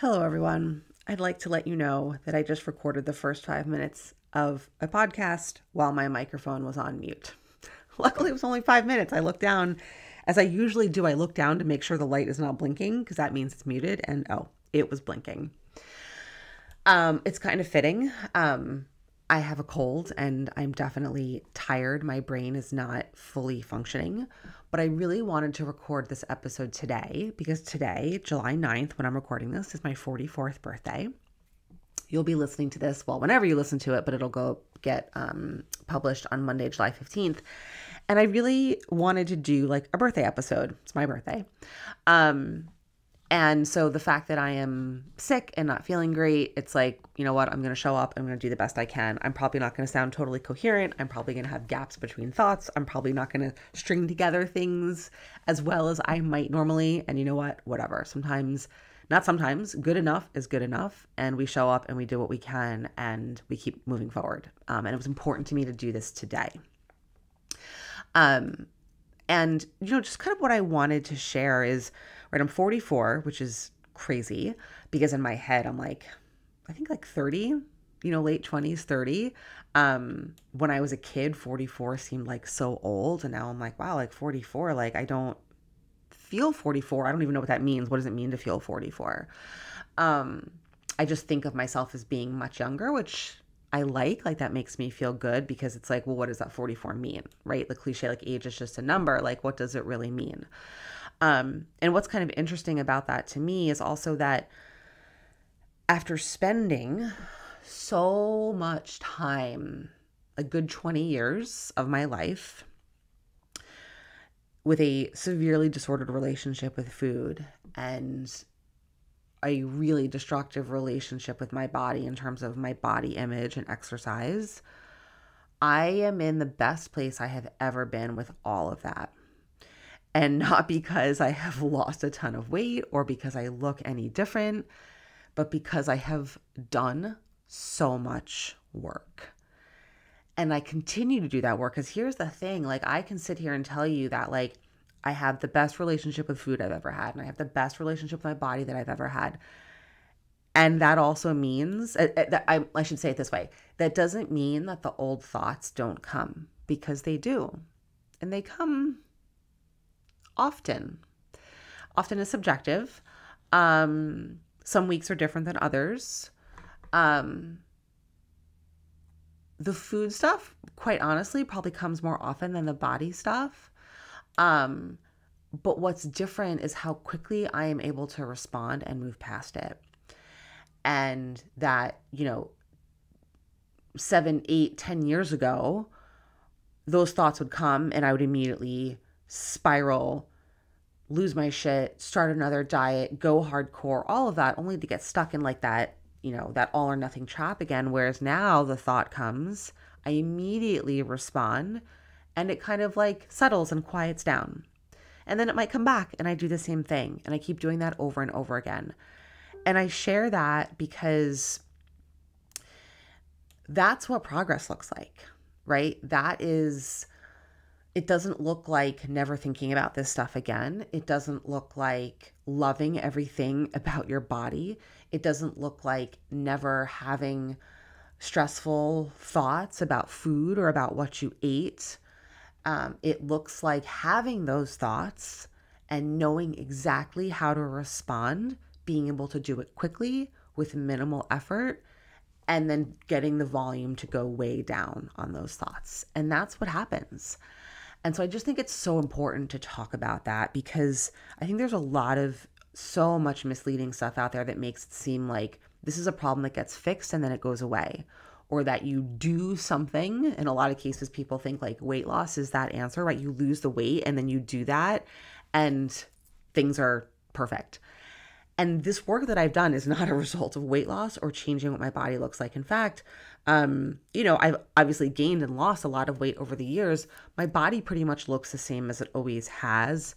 Hello, everyone. I'd like to let you know that I just recorded the first 5 minutes of a podcast while my microphone was on mute. Luckily, it was only 5 minutes. I looked down, as I usually do, I look down to make sure the light is not blinking because that means it's muted. And oh, it was blinking. It's kind of fitting. I have a cold and I'm definitely tired. My brain is not fully functioning, but I really wanted to record this episode today because today, July 9th, when I'm recording this, is my 44th birthday. You'll be listening to this, well, whenever you listen to it, but it'll go get published on Monday, July 15th. And I really wanted to do like a birthday episode. It's my birthday. And so the fact that I am sick and not feeling great, it's like, you know what, I'm going to show up. I'm going to do the best I can. I'm probably not going to sound totally coherent. I'm probably going to have gaps between thoughts. I'm probably not going to string together things as well as I might normally. And you know what, whatever. Sometimes, not sometimes, good enough is good enough. And we show up and we do what we can and we keep moving forward. And it was important to me to do this today. And, just kind of what I wanted to share is, right, I'm 44, which is crazy because in my head, I'm like, I think like 30, late 20s, 30. When I was a kid, 44 seemed like so old. And now I'm like, wow, like 44, like I don't feel 44. I don't even know what that means. What does it mean to feel 44? I just think of myself as being much younger, which I like that makes me feel good because it's like, well, what does that 44 mean, right? The cliche, like age is just a number. Like, what does it really mean? And what's kind of interesting about that to me is also that after spending so much time, a good 20 years of my life, with a severely disordered relationship with food and a really destructive relationship with my body in terms of my body image and exercise, I am in the best place I have ever been with all of that. And not because I have lost a ton of weight or because I look any different, but because I have done so much work. And I continue to do that work because here's the thing, like I can sit here and tell you that like I have the best relationship with food I've ever had and I have the best relationship with my body that I've ever had. And that also means, I should say it this way, that doesn't mean that the old thoughts don't come because they do. And they come often. Often is subjective. Some weeks are different than others. The food stuff, quite honestly, probably comes more often than the body stuff. But what's different is how quickly I am able to respond and move past it. And that, 7, 8, 10 years ago, those thoughts would come and I would immediately spiral, lose my shit, start another diet, go hardcore, all of that, only to get stuck in like that, that all or nothing trap again. Whereas now the thought comes, I immediately respond and it kind of like settles and quiets down. And then it might come back and I do the same thing. And I keep doing that over and over again. And I share that because that's what progress looks like, right? It doesn't look like never thinking about this stuff again. It doesn't look like loving everything about your body. It doesn't look like never having stressful thoughts about food or about what you ate. It looks like having those thoughts and knowing exactly how to respond, being able to do it quickly with minimal effort, and then getting the volume to go way down on those thoughts. And that's what happens. And so I just think it's so important to talk about that because I think there's so much misleading stuff out there that makes it seem like this is a problem that gets fixed and then it goes away, or that you do something. In a lot of cases, people think like weight loss is that answer, right? You lose the weight and then you do that and things are perfect. And this work that I've done is not a result of weight loss or changing what my body looks like. In fact, I've obviously gained and lost a lot of weight over the years. My body pretty much looks the same as it always has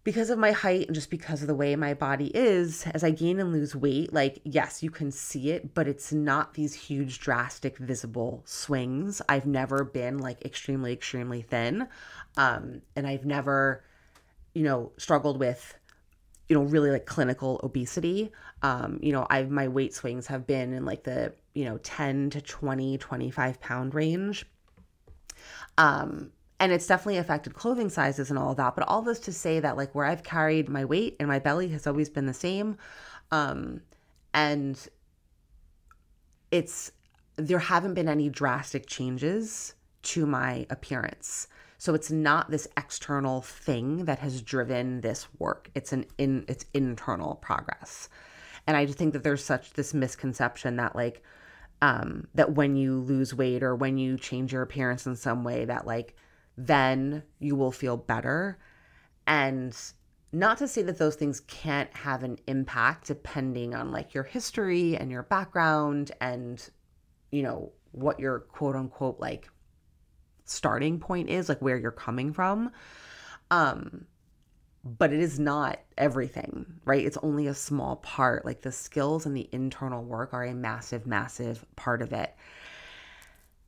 because of my height and just because of the way my body is. As I gain and lose weight, like, yes, you can see it, but it's not these huge, drastic, visible swings. I've never been like extremely, extremely thin. And I've never, struggled with really like clinical obesity. My weight swings have been in like the, 10 to 20, 25 pound range. And it's definitely affected clothing sizes and all of that. But all this to say that like where I've carried my weight and my belly has always been the same. And there haven't been any drastic changes to my appearance. So it's not this external thing that has driven this work. It's internal progress. And I just think that there's such this misconception that like, that when you lose weight or when you change your appearance in some way that like, then you will feel better. And not to say that those things can't have an impact depending on like your history and your background and, what your quote unquote like starting point is, like where you're coming from. But it is not everything, right? It's only a small part. Like the skills and the internal work are a massive, massive part of it.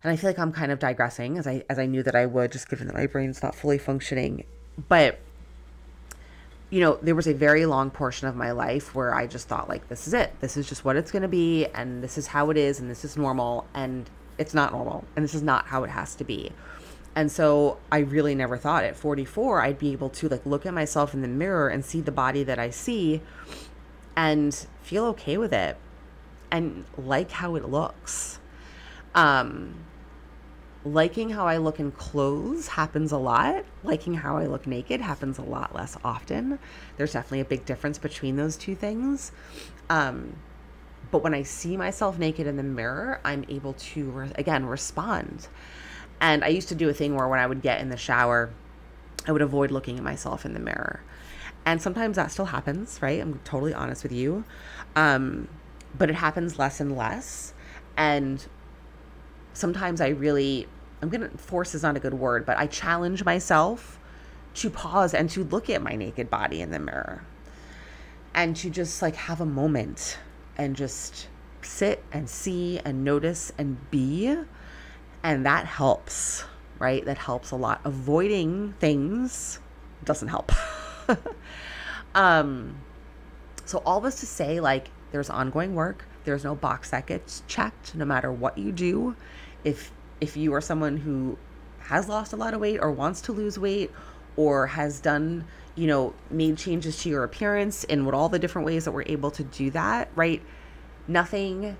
And I feel like I'm kind of digressing as I knew that I would, just given that my brain's not fully functioning. But, there was a very long portion of my life where I just thought like, this is it. This is just what it's going to be. And this is how it is. And this is normal. And it's not normal. And this is not how it has to be. And so I really never thought at 44, I'd be able to like look at myself in the mirror and see the body that I see and feel okay with it and like how it looks. Liking how I look in clothes happens a lot. Liking how I look naked happens a lot less often. There's definitely a big difference between those two things. But when I see myself naked in the mirror, I'm able to, respond. And I used to do a thing where when I would get in the shower, I would avoid looking at myself in the mirror. And sometimes that still happens, right? I'm totally honest with you. But it happens less and less. And sometimes force is not a good word, but I challenge myself to pause and to look at my naked body in the mirror and to just like have a moment and just sit and see and notice and be. And that helps, right? That helps a lot. Avoiding things doesn't help. So all this to say, like, there's ongoing work. There's no box that gets checked no matter what you do. If you are someone who has lost a lot of weight or wants to lose weight or has done, made changes to your appearance in all the different ways that we're able to do that, right? Nothing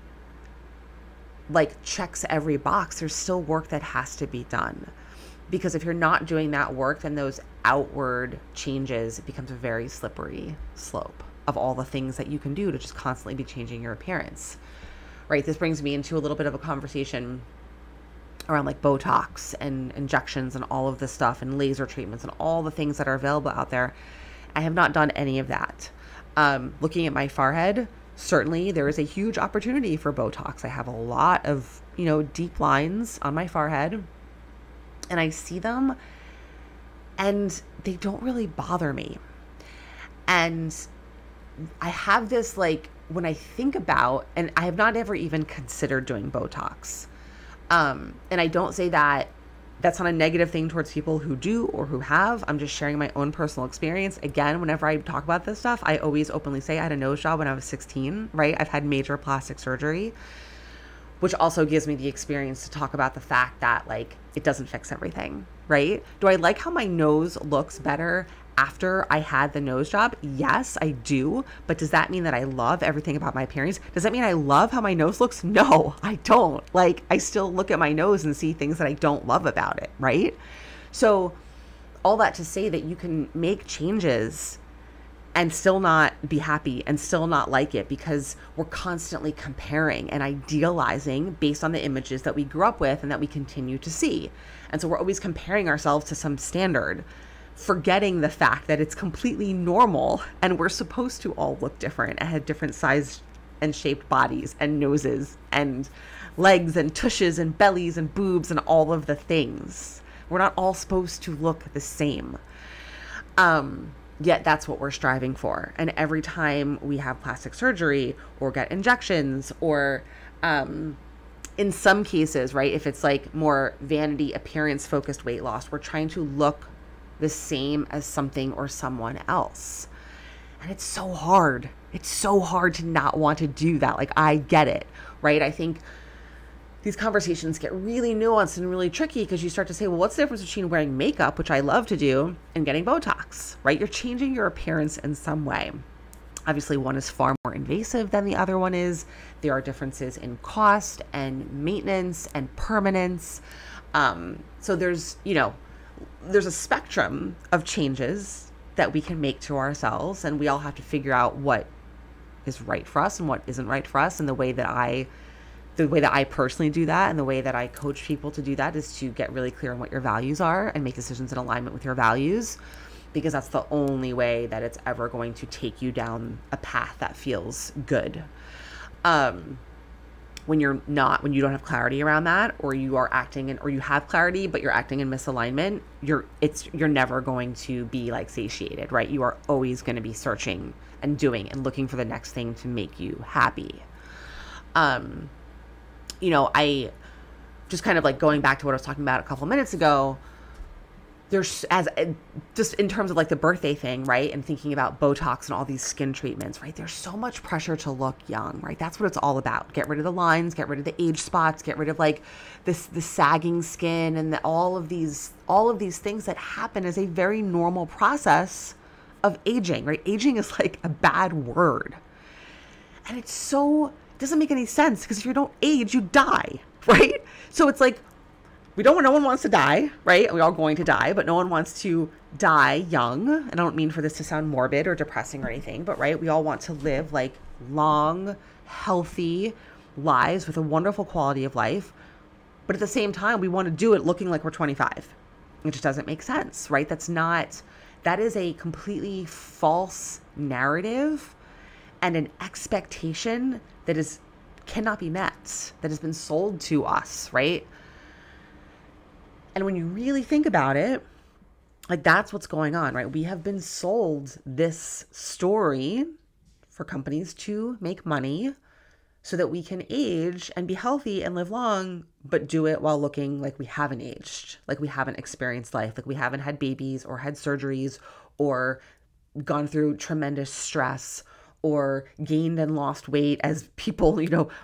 like checks every box. There's still work that has to be done. Because if you're not doing that work, then those outward changes, it becomes a very slippery slope of all the things that you can do to just constantly be changing your appearance, right? This brings me into a little bit of a conversation around like Botox and injections and all of this stuff and laser treatments and all the things that are available out there. I have not done any of that. Looking at my forehead, certainly there is a huge opportunity for Botox. I have a lot of, deep lines on my forehead and I see them and they don't really bother me. And I have this like, when I think about, and I have not ever even considered doing Botox. And I don't say that that's not a negative thing towards people who do or who have. I'm just sharing my own personal experience. Again, whenever I talk about this stuff, I always openly say I had a nose job when I was 16, right? I've had major plastic surgery, which also gives me the experience to talk about the fact that like, it doesn't fix everything, right? Do I like how my nose looks better after I had the nose job? Yes, I do. But does that mean that I love everything about my appearance? Does that mean I love how my nose looks? No, I don't. Like, I still look at my nose and see things that I don't love about it, right? So all that to say that you can make changes and still not be happy and still not like it because we're constantly comparing and idealizing based on the images that we grew up with and that we continue to see. And so we're always comparing ourselves to some standard, forgetting the fact that it's completely normal and we're supposed to all look different and have different sized and shaped bodies and noses and legs and tushes and bellies and boobs and all of the things. We're not all supposed to look the same. Yet that's what we're striving for. And every time we have plastic surgery or get injections or in some cases, right, if it's like more vanity appearance focused weight loss, we're trying to look the same as something or someone else. And it's so hard. It's so hard to not want to do that. Like, I get it, right? I think these conversations get really nuanced and really tricky because you start to say, well, what's the difference between wearing makeup, which I love to do, and getting Botox, right? You're changing your appearance in some way. Obviously, one is far more invasive than the other one is. There are differences in cost and maintenance and permanence. So there's a spectrum of changes that we can make to ourselves, and we all have to figure out what is right for us and what isn't right for us. And the way that I personally do that and the way that I coach people to do that is to get really clear on what your values are and make decisions in alignment with your values, because that's the only way that it's ever going to take you down a path that feels good. When you don't have clarity around that, or you are or you have clarity, but you're acting in misalignment, you're never going to be like satiated, right? You are always going to be searching and doing and looking for the next thing to make you happy. I just kind of like going back to what I was talking about a couple of minutes ago, just in terms of like the birthday thing, right? And thinking about Botox and all these skin treatments, right? There's so much pressure to look young, right? That's what it's all about. Get rid of the lines, get rid of the age spots, get rid of like the sagging skin and all of these things that happen as a very normal process of aging, right? Aging is like a bad word. And it doesn't make any sense, because if you don't age, you die, right? So it's like, no one wants to die, right? We're all going to die, but no one wants to die young. And I don't mean for this to sound morbid or depressing or anything, but right, we all want to live like long, healthy lives with a wonderful quality of life. But at the same time, we want to do it looking like we're 25. It just doesn't make sense, right? That is a completely false narrative and an expectation that cannot be met, that has been sold to us, right? And when you really think about it, like, that's what's going on, right? We have been sold this story for companies to make money so that we can age and be healthy and live long, but do it while looking like we haven't aged, like we haven't experienced life, like we haven't had babies or had surgeries or gone through tremendous stress or gained and lost weight as people,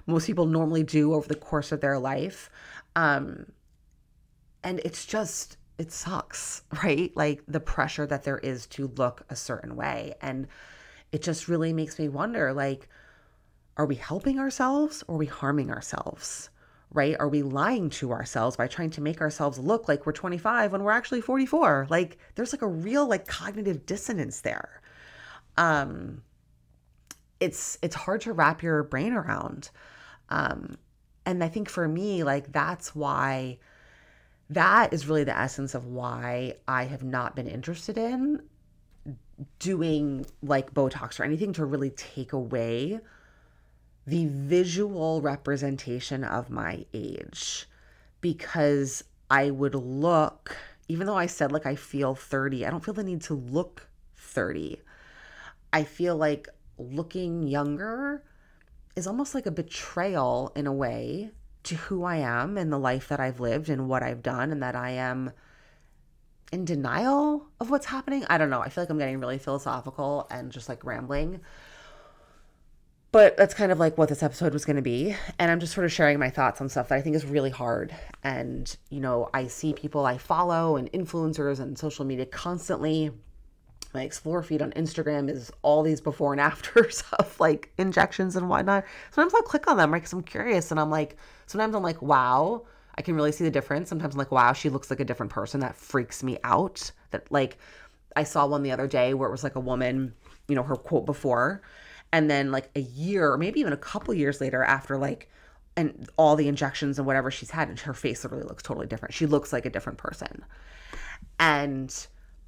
most people normally do over the course of their life. And it sucks, right? Like, the pressure that there is to look a certain way. And it just really makes me wonder, like, are we helping ourselves or are we harming ourselves, right? Are we lying to ourselves by trying to make ourselves look like we're 25 when we're actually 44? Like, there's like a real like cognitive dissonance there. It's hard to wrap your brain around. And I think for me, like, that is really the essence of why I have not been interested in doing like Botox or anything to really take away the visual representation of my age, because I would look, even though I said like I feel 30, I don't feel the need to look 30. I feel like looking younger is almost like a betrayal in a way to who I am and the life that I've lived and what I've done, and that I am in denial of what's happening. I don't know. I feel like I'm getting really philosophical and just like rambling. But that's kind of like what this episode was going to be. And I'm just sort of sharing my thoughts on stuff that I think is really hard. And, I see people I follow and influencers and social media constantly. My Explore feed on Instagram is all these before and afters of like injections and whatnot. Sometimes I'll click on them, right? Because I'm curious. And sometimes I'm like, wow, I can really see the difference. Sometimes I'm like, wow, she looks like a different person. That freaks me out. That, like, I saw one the other day where it was like a woman, her quote before. And then like a year or maybe even a couple years later, after like, and all the injections and whatever she's had, and her face literally looks totally different. She looks like a different person. And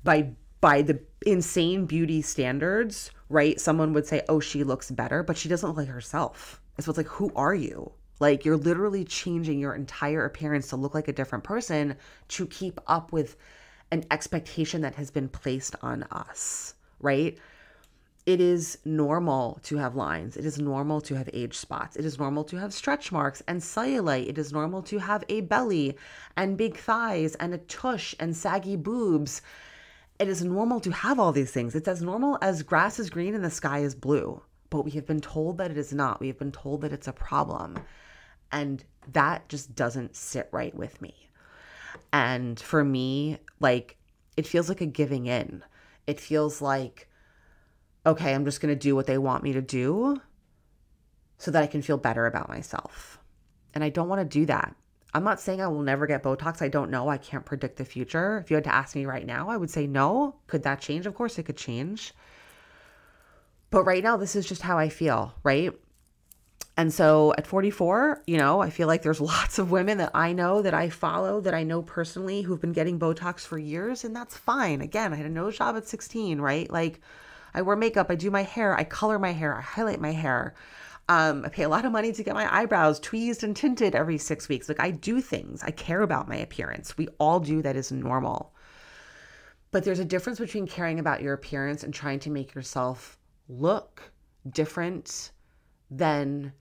by the insane beauty standards, right? Someone would say, oh, she looks better, but she doesn't look like herself. So it's like, who are you? Like, you're literally changing your entire appearance to look like a different person to keep up with an expectation that has been placed on us, right? It is normal to have lines. It is normal to have age spots. It is normal to have stretch marks and cellulite. It is normal to have a belly and big thighs and a tush and saggy boobs. It is normal to have all these things. It's as normal as grass is green and the sky is blue. But we have been told that it is not. We have been told that it's a problem. And that just doesn't sit right with me. And for me, like, it feels like a giving in. It feels like, okay, I'm just going to do what they want me to do so that I can feel better about myself. And I don't want to do that. I'm not saying I will never get Botox. I don't know. I can't predict the future. If you had to ask me right now, I would say no. Could that change? Of course it could change. But right now, this is just how I feel, right? And so at 44, I feel like there's lots of women that I know, that I follow, that I know personally who've been getting Botox for years, and that's fine. Again, I had a nose job at 16, right? Like, I wear makeup, I do my hair, I color my hair, I highlight my hair. I pay a lot of money to get my eyebrows tweezed and tinted every 6 weeks. Like, I do things. I care about my appearance. We all do. That is normal. But there's a difference between caring about your appearance and trying to make yourself look different than,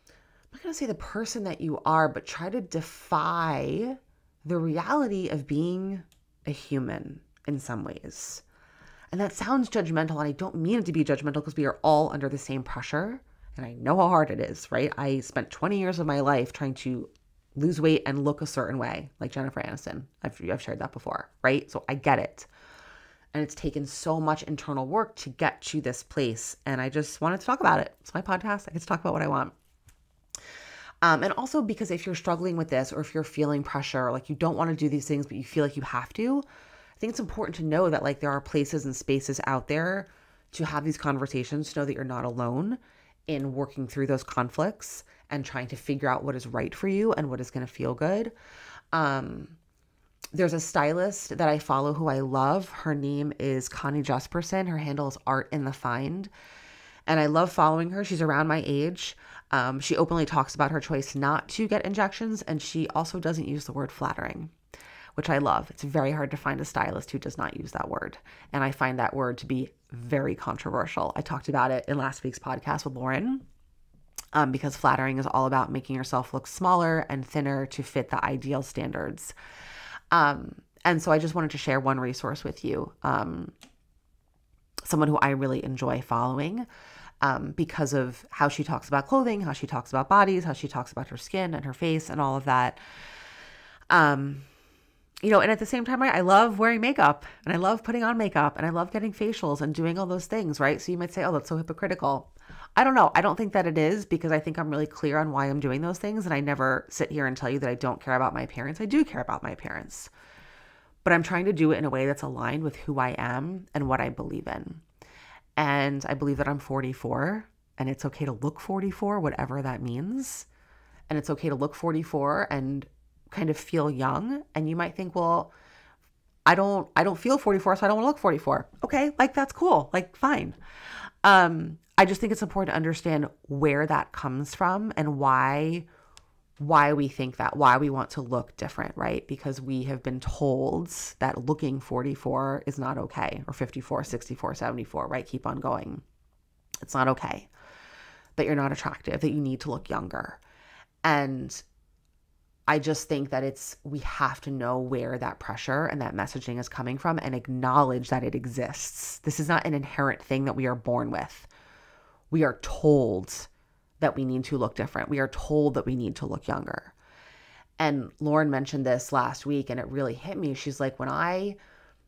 I'm not going to say the person that you are, but try to defy the reality of being a human in some ways. And that sounds judgmental, and I don't mean it to be judgmental, because we are all under the same pressure. And I know how hard it is, right? I spent 20 years of my life trying to lose weight and look a certain way, like Jennifer Aniston. I've shared that before, right? So I get it. And it's taken so much internal work to get to this place. And I just wanted to talk about it. It's my podcast. I get to talk about what I want. And also because if you're struggling with this, or if you're feeling pressure, like you don't want to do these things, but you feel like you have to, I think it's important to know that, like, there are places and spaces out there to have these conversations, to know that you're not alone in working through those conflicts and trying to figure out what is right for you and what is going to feel good. There's a stylist that I follow who I love. Her name is Connie Jesperson. Her handle is Art in the Find. And I love following her. She's around my age. She openly talks about her choice not to get injections. And she also doesn't use the word flattering, which I love. It's very hard to find a stylist who does not use that word. And I find that word to be very controversial. I talked about it in last week's podcast with Lauren, because flattering is all about making yourself look smaller and thinner to fit the ideal standards. And so I just wanted to share one resource with you, someone who I really enjoy following, because of how she talks about clothing, how she talks about bodies, how she talks about her skin and her face and all of that. And at the same time, I love wearing makeup, and I love putting on makeup, and I love getting facials and doing all those things, right? So you might say, oh, that's so hypocritical. I don't know. I don't think that it is, because I think I'm really clear on why I'm doing those things. And I never sit here and tell you that I don't care about my appearance. I do care about my appearance, but I'm trying to do it in a way that's aligned with who I am and what I believe in. And I believe that I'm 44, and it's okay to look 44, whatever that means. And it's okay to look 44 and kind of feel young. And you might think, well, I don't feel 44, so I don't want to look 44. Okay, like, that's cool. Like, fine. I just think it's important to understand where that comes from and why we think that, why we want to look different, right? Because we have been told that looking 44 is not okay, or 54, 64, 74, right? Keep on going. It's not okay. That you're not attractive, that you need to look younger. And I just think that we have to know where that pressure and that messaging is coming from and acknowledge that it exists. This is not an inherent thing that we are born with. We are told that we need to look different. We are told that we need to look younger. And Lauren mentioned this last week, and it really hit me. She's like, when I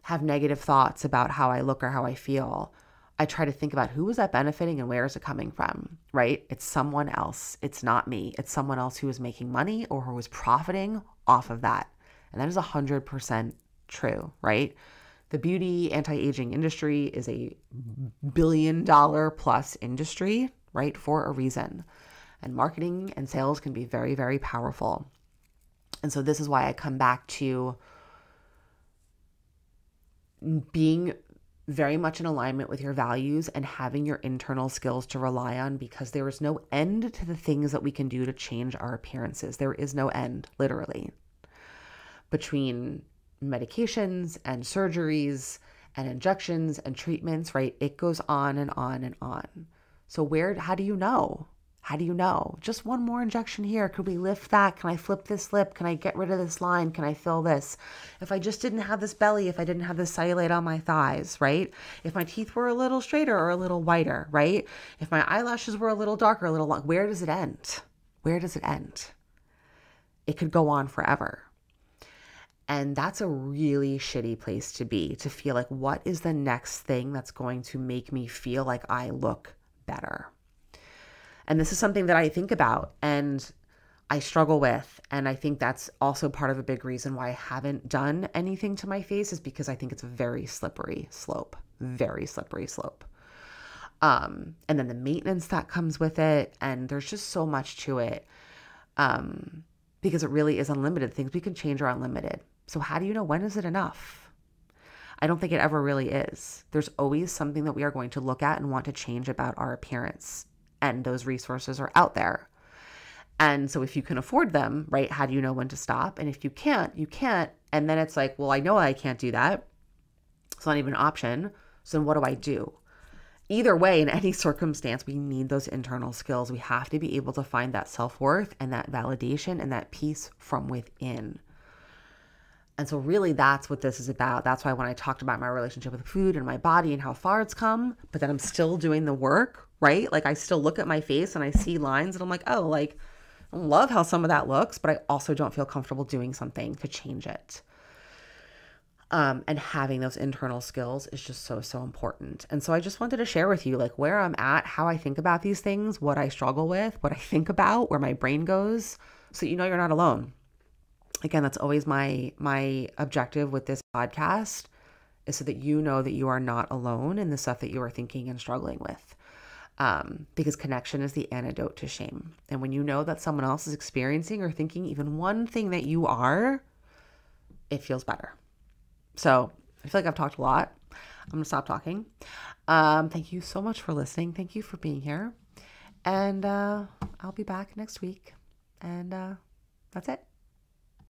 have negative thoughts about how I look or how I feel, I try to think about who is that benefiting and where is it coming from, right? It's someone else. It's not me. It's someone else who is making money or who is profiting off of that. And that is 100% true, right? The beauty anti-aging industry is a $1 billion plus industry, right? For a reason. And marketing and sales can be very, very powerful. And so this is why I come back to being very much in alignment with your values and having your internal skills to rely on, because there is no end to the things that we can do to change our appearances. There is no end, literally. Between medications and surgeries and injections and treatments, right? It goes on and on and on. So how do you know? How do you know? Just one more injection here. Could we lift that? Can I flip this lip? Can I get rid of this line? Can I fill this? If I just didn't have this belly, if I didn't have this cellulite on my thighs, right? If my teeth were a little straighter or a little whiter, right? If my eyelashes were a little darker, a little long, where does it end? Where does it end? It could go on forever. And that's a really shitty place to be, to feel like, what is the next thing that's going to make me feel like I look better? And this is something that I think about and I struggle with. And I think that's also part of a big reason why I haven't done anything to my face, is because I think it's a very slippery slope, very slippery slope. And then the maintenance that comes with it. And there's just so much to it, because it really is unlimited. Things we can change are unlimited. So how do you know, when is it enough? I don't think it ever really is. There's always something that we are going to look at and want to change about our appearance. And those resources are out there. And so if you can afford them, right, how do you know when to stop? And if you can't, you can't. And then it's like, well, I know I can't do that. It's not even an option. So then what do I do? Either way, in any circumstance, we need those internal skills. We have to be able to find that self-worth and that validation and that peace from within. And so really that's what this is about. That's why when I talked about my relationship with food and my body and how far it's come, but then I'm still doing the work, right? Like I still look at my face and I see lines and I'm like, oh, like I love how some of that looks, but I also don't feel comfortable doing something to change it. And having those internal skills is just so, so important. And so I just wanted to share with you like where I'm at, how I think about these things, what I struggle with, what I think about, where my brain goes, so you know you're not alone. Again, that's always my objective with this podcast, is so that you know that you are not alone in the stuff that you are thinking and struggling with. Because connection is the antidote to shame. And when you know that someone else is experiencing or thinking even one thing that you are, it feels better. So I feel like I've talked a lot. I'm going to stop talking. Thank you so much for listening. Thank you for being here. And I'll be back next week. And that's it.